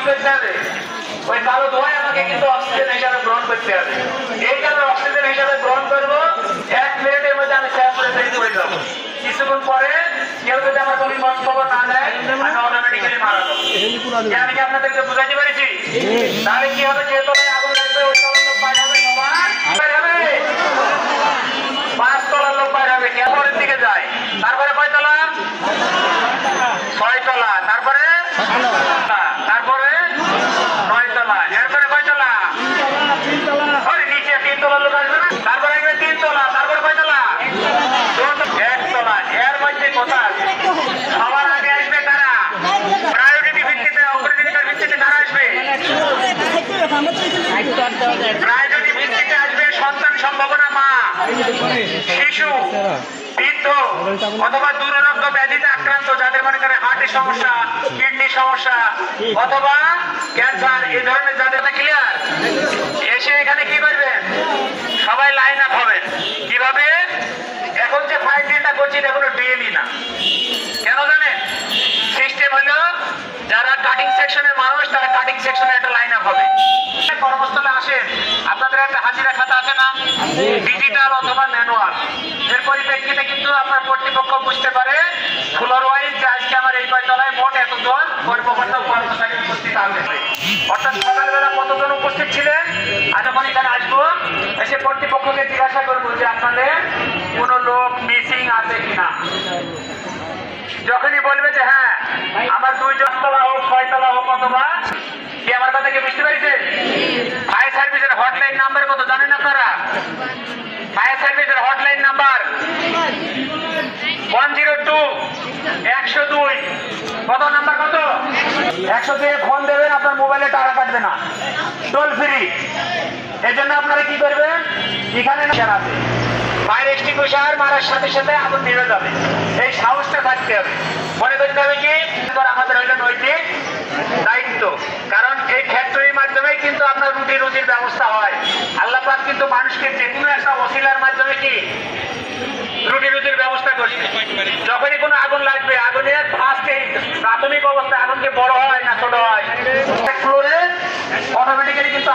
করতে হবে, ওই কালো ধোঁয়ায় আমাকে কিন্তু অক্সিজেন হিসাবে গ্রহণ করতে হবে। এই কারণে অক্সিজেন হিসাবে গ্রহণ করবো, 1 মিনিটের মধ্যে আমি স্যাচুরেশনে চলে যাবো। কিছুক্ষণ পরে কেউ যদি আমার কোনো খবর না দেয়, আমি অটোমেটিক্যালি মারা যাবো। আমি কি আপনাদেরকে বুঝাইতে পেরেছি? তাহলে কি হবে, যে তলায় আগুন লাগবে ওই তলার লোক বাইরে হবে, সবার হবে 5 তলার লোক বাইরে হবে, কেমনের দিকে যায়। তারপরে কয় তলা? 6 তলা, তারপরে 9 তলা, এরপরে কয় তলা? নিচে 3 তলার লোক আসবে না, তারপরে 3 তলা, তারপরে কয় তলা? 1 তলা। এর মধ্যে কথা আছে, সবার আগে আসবে কারা? প্রায়োরিটি ভিত্তিতে, অগ্রাধিকার ভিত্তিতে কারা আসবে? প্রায়োরিটি ভিত্তিতে আসবে সন্তান সম্ভাবনা মা, শিশু, বৃদ্ধ অথবা দুরারোগ্য ব্যাধিতে আক্রান্ত, যাদের মনে করে হার্টের সমস্যা, কিডনির সমস্যা অথবা ক্যান্সার, এই ধরনের যাদের। ক্লিয়ার? এসে এখানে কি করবেন? সবাই লাইন আপ হবেন। কিভাবে? এখন যে ফাইট ডিলটা করছি এটা কোনো ডিএলই না। কেন জানেন? সিস্টেম হলো যারা কাটিং সেকশনের মানুষ তারা কাটিং সেকশনে একটা লাইন আপ হবে। কর্মস্থলে আসেন, আপনাদের একটা হাজিরা খাতা আছে না, ডিজিটাল অথবা ম্যানুয়াল। এর পরিপ্রেক্ষিতে কিন্তু আপনার কর্তৃপক্ষ বুঝতে পারে ফ্লোর ওয়াইজ যে আজকে আমার এই কয়তলায় মোট এতজন কর্মকর্তা কর্মচারী উপস্থিত আসবে। অর্থাৎ সকালবেলা কতজন উপস্থিত ছিলেন, আর যখন এখানে আসবো এসে কর্তৃপক্ষকে জিজ্ঞাসা করবো যে আপনাদের কোনো লোক মিসিং আছে কিনা। যখনই বলবে যে হ্যাঁ আমার 2 তলা হোক 6 তলা হোক অথবা কি, আমার কথা কি বুঝতে পেরেছেন? ফায়ার সার্ভিসের হটলাইন নাম্বার কত জানেন আপনারা? ফায়ার সার্ভিসের হটলাইন নাম্বার 102 102। কত নাম্বার? কত? 102 ফোন দেবেন, আপনার মোবাইলে টাকা কাটবে না, টোল ফ্রি। এর জন্য আপনারা কি করবেন, এখানে আছে ফায়ার এক্সটিংগুইশার মারার সাথে সাথে আগুন নিভে যাবে, এই সাহসটা থাকতে হবে। মনে করতে হবে কি আমাদের হইল নৈতিক দায়িত্ব, কারণ এই ফ্যাক্টরির মাধ্যমেই কিন্তু আপনার রুটি রুজির ব্যবস্থা হয়। আল্লাহ পাক কিন্তু মানুষকে যে কোনো একটা ওসিলার মাধ্যমে কি রুটি রুজির ব্যবস্থা করছে। যখনই কোনো আগুন লাগবে, আগুনের ফার্স্ট প্রাথমিক অবস্থায় আগুন কি বড় হয় না ছোট হয়? ফ্লোরে অটোমেটিক্যালি কিন্তু